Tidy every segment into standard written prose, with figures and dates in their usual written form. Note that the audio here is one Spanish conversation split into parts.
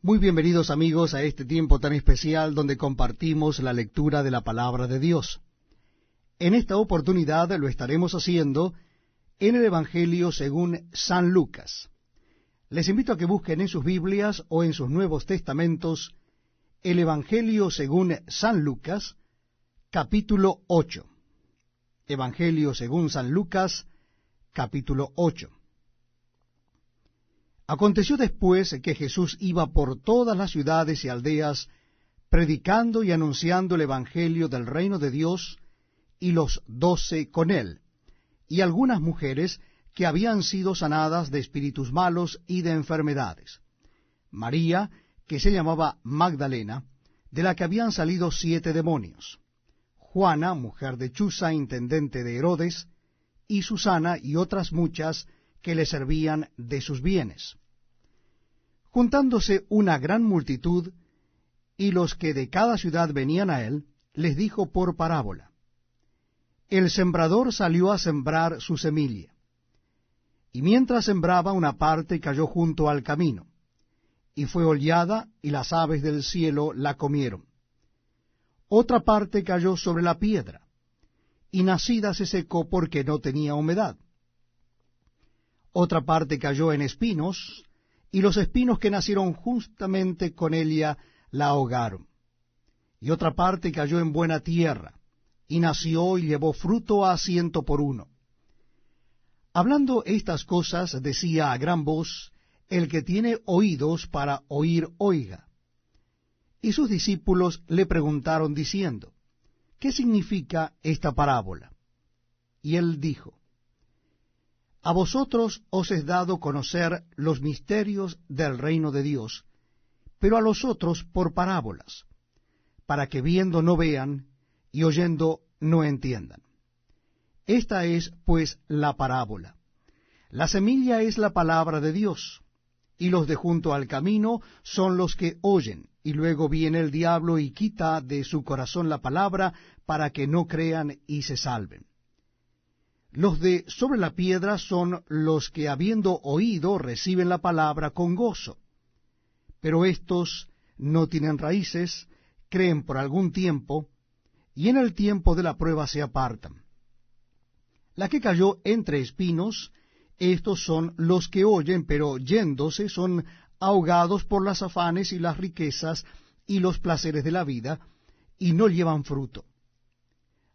Muy bienvenidos amigos a este tiempo tan especial donde compartimos la lectura de la palabra de Dios. En esta oportunidad lo estaremos haciendo en el Evangelio según San Lucas. Les invito a que busquen en sus Biblias o en sus Nuevos Testamentos el Evangelio según San Lucas, capítulo 8. Evangelio según San Lucas, capítulo 8. Aconteció después que Jesús iba por todas las ciudades y aldeas, predicando y anunciando el Evangelio del reino de Dios, y los 12 con él, y algunas mujeres que habían sido sanadas de espíritus malos y de enfermedades. María, que se llamaba Magdalena, de la que habían salido 7 demonios. Juana, mujer de Chuza, intendente de Herodes, y Susana y otras muchas que le servían de sus bienes. Juntándose una gran multitud, y los que de cada ciudad venían a él, les dijo por parábola: El sembrador salió a sembrar su semilla, y mientras sembraba una parte cayó junto al camino, y fue hollada, y las aves del cielo la comieron. Otra parte cayó sobre la piedra, y nacida se secó porque no tenía humedad. Otra parte cayó en espinos, y los espinos que nacieron justamente con ella la ahogaron. Y otra parte cayó en buena tierra, y nació y llevó fruto a 100 por 1. Hablando estas cosas, decía a gran voz: El que tiene oídos para oír, oiga. Y sus discípulos le preguntaron diciendo: ¿Qué significa esta parábola? Y él dijo: A vosotros os es dado conocer los misterios del reino de Dios, pero a los otros por parábolas, para que viendo no vean, y oyendo no entiendan. Esta es, pues, la parábola. La semilla es la palabra de Dios, y los de junto al camino son los que oyen, y luego viene el diablo y quita de su corazón la palabra, para que no crean y se salven. Los de sobre la piedra son los que, habiendo oído, reciben la palabra con gozo. Pero éstos no tienen raíces, creen por algún tiempo, y en el tiempo de la prueba se apartan. La que cayó entre espinos, estos son los que oyen, pero yéndose son ahogados por las afanes y las riquezas y los placeres de la vida, y no llevan fruto.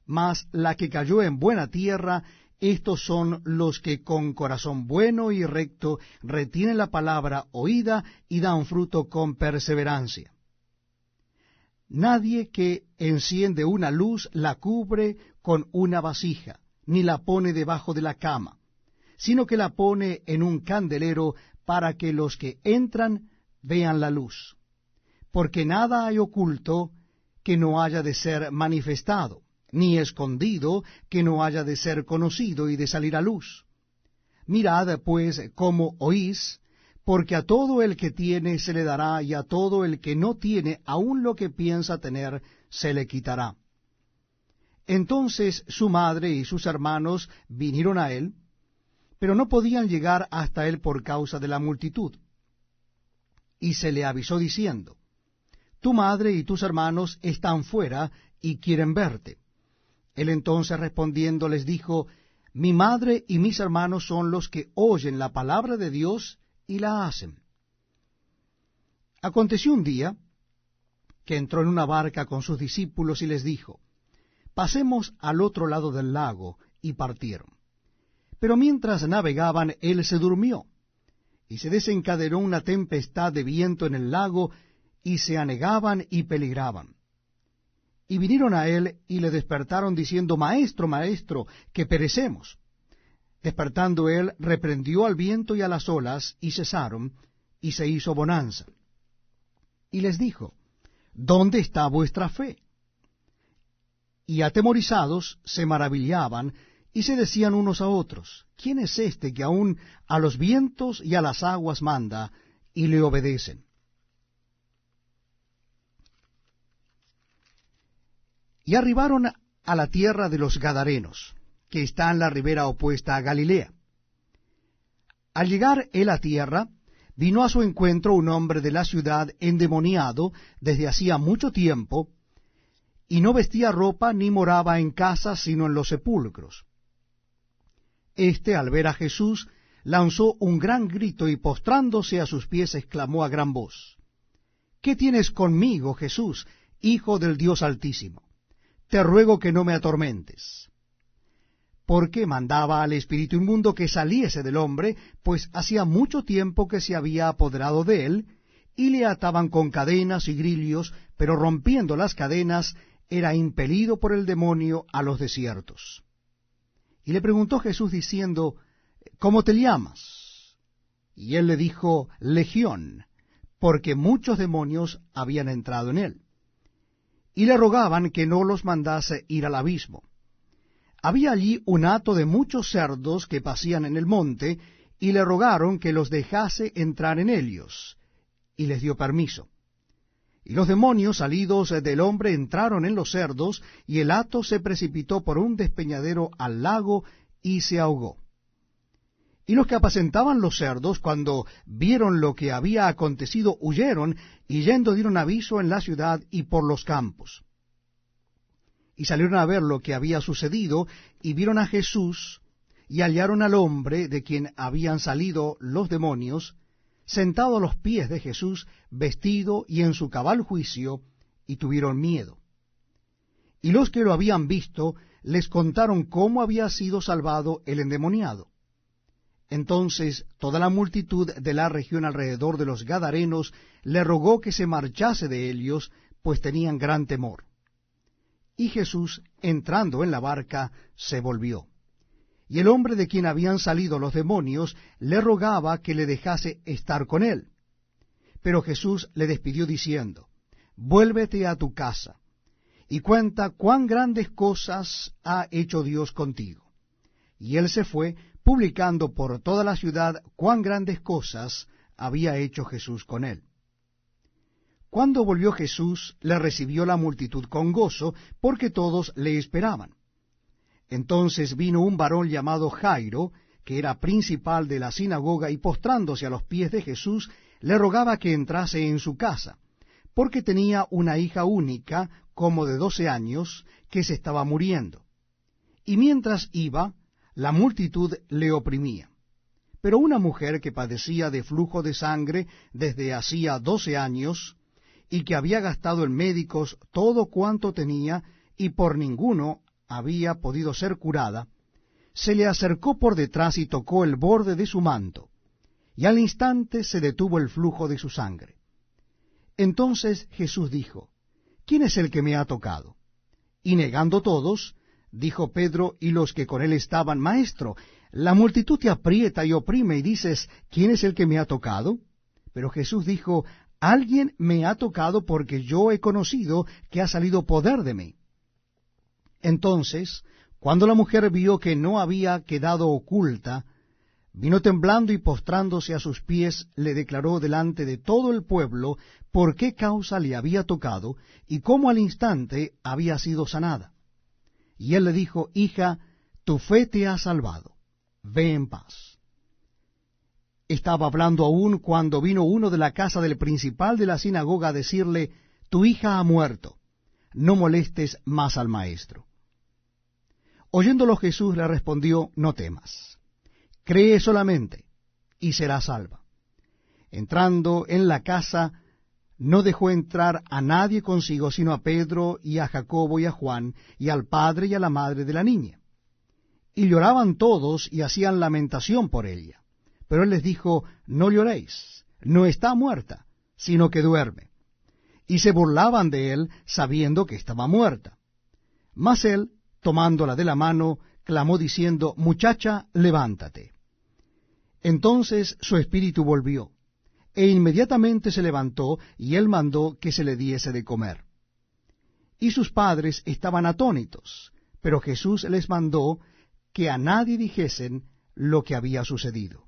Mas la que cayó en buena tierra, estos son los que con corazón bueno y recto retienen la palabra oída y dan fruto con perseverancia. Nadie que enciende una luz la cubre con una vasija, ni la pone debajo de la cama, sino que la pone en un candelero para que los que entran vean la luz. Porque nada hay oculto que no haya de ser manifestado, ni escondido que no haya de ser conocido y de salir a luz. Mirad, pues, cómo oís, porque a todo el que tiene se le dará, y a todo el que no tiene, aun lo que piensa tener, se le quitará. Entonces su madre y sus hermanos vinieron a él, pero no podían llegar hasta él por causa de la multitud. Y se le avisó diciendo: Tu madre y tus hermanos están fuera y quieren verte. Él entonces respondiendo les dijo: Mi madre y mis hermanos son los que oyen la palabra de Dios y la hacen. Aconteció un día que entró en una barca con sus discípulos y les dijo: Pasemos al otro lado del lago, y partieron. Pero mientras navegaban, él se durmió, y se desencadenó una tempestad de viento en el lago, y se anegaban y peligraban. Y vinieron a él y le despertaron diciendo: Maestro, maestro, que perecemos. Despertando él, reprendió al viento y a las olas, y cesaron, y se hizo bonanza. Y les dijo: ¿Dónde está vuestra fe? Y atemorizados se maravillaban, y se decían unos a otros: ¿Quién es este que aun a los vientos y a las aguas manda, y le obedecen? Y arribaron a la tierra de los Gadarenos, que está en la ribera opuesta a Galilea. Al llegar él a tierra, vino a su encuentro un hombre de la ciudad endemoniado desde hacía mucho tiempo, y no vestía ropa ni moraba en casas sino en los sepulcros. Este, al ver a Jesús, lanzó un gran grito y postrándose a sus pies exclamó a gran voz: ¿Qué tienes conmigo, Jesús, Hijo del Dios Altísimo? Te ruego que no me atormentes. Porque mandaba al espíritu inmundo que saliese del hombre, pues hacía mucho tiempo que se había apoderado de él, y le ataban con cadenas y grillos, pero rompiendo las cadenas, era impelido por el demonio a los desiertos. Y le preguntó Jesús diciendo: ¿Cómo te llamas? Y él le dijo: Legión, porque muchos demonios habían entrado en él. Y le rogaban que no los mandase ir al abismo. Había allí un hato de muchos cerdos que pasían en el monte, y le rogaron que los dejase entrar en ellos, y les dio permiso. Y los demonios salidos del hombre entraron en los cerdos, y el hato se precipitó por un despeñadero al lago, y se ahogó. Y los que apacentaban los cerdos, cuando vieron lo que había acontecido, huyeron, y yendo dieron aviso en la ciudad y por los campos. Y salieron a ver lo que había sucedido, y vieron a Jesús, y hallaron al hombre de quien habían salido los demonios, sentado a los pies de Jesús, vestido y en su cabal juicio, y tuvieron miedo. Y los que lo habían visto les contaron cómo había sido salvado el endemoniado. Entonces toda la multitud de la región alrededor de los Gadarenos le rogó que se marchase de ellos, pues tenían gran temor. Y Jesús, entrando en la barca, se volvió. Y el hombre de quien habían salido los demonios le rogaba que le dejase estar con él. Pero Jesús le despidió diciendo: Vuélvete a tu casa, y cuenta cuán grandes cosas ha hecho Dios contigo. Y él se fue, publicando por toda la ciudad cuán grandes cosas había hecho Jesús con él. Cuando volvió Jesús, le recibió la multitud con gozo, porque todos le esperaban. Entonces vino un varón llamado Jairo, que era principal de la sinagoga, y postrándose a los pies de Jesús, le rogaba que entrase en su casa, porque tenía una hija única, como de 12 años, que se estaba muriendo. Y mientras iba, la multitud le oprimía. Pero una mujer que padecía de flujo de sangre desde hacía 12 años, y que había gastado en médicos todo cuanto tenía, y por ninguno había podido ser curada, se le acercó por detrás y tocó el borde de su manto, y al instante se detuvo el flujo de su sangre. Entonces Jesús dijo: ¿Quién es el que me ha tocado? Y negando todos, dijo Pedro y los que con él estaban: Maestro, la multitud te aprieta y oprime, y dices: ¿Quién es el que me ha tocado? Pero Jesús dijo: Alguien me ha tocado, porque yo he conocido que ha salido poder de mí. Entonces, cuando la mujer vio que no había quedado oculta, vino temblando y postrándose a sus pies, le declaró delante de todo el pueblo por qué causa le había tocado, y cómo al instante había sido sanada. Y él le dijo: Hija, tu fe te ha salvado, ve en paz. Estaba hablando aún cuando vino uno de la casa del principal de la sinagoga a decirle: Tu hija ha muerto, no molestes más al maestro. Oyéndolo Jesús le respondió: No temas, cree solamente, y serás salva. Entrando en la casa, no dejó entrar a nadie consigo, sino a Pedro y a Jacobo y a Juan, y al padre y a la madre de la niña. Y lloraban todos y hacían lamentación por ella. Pero él les dijo: No lloréis, no está muerta, sino que duerme. Y se burlaban de él, sabiendo que estaba muerta. Mas él, tomándola de la mano, clamó diciendo: Muchacha, levántate. Entonces su espíritu volvió, e inmediatamente se levantó, y él mandó que se le diese de comer. Y sus padres estaban atónitos, pero Jesús les mandó que a nadie dijesen lo que había sucedido.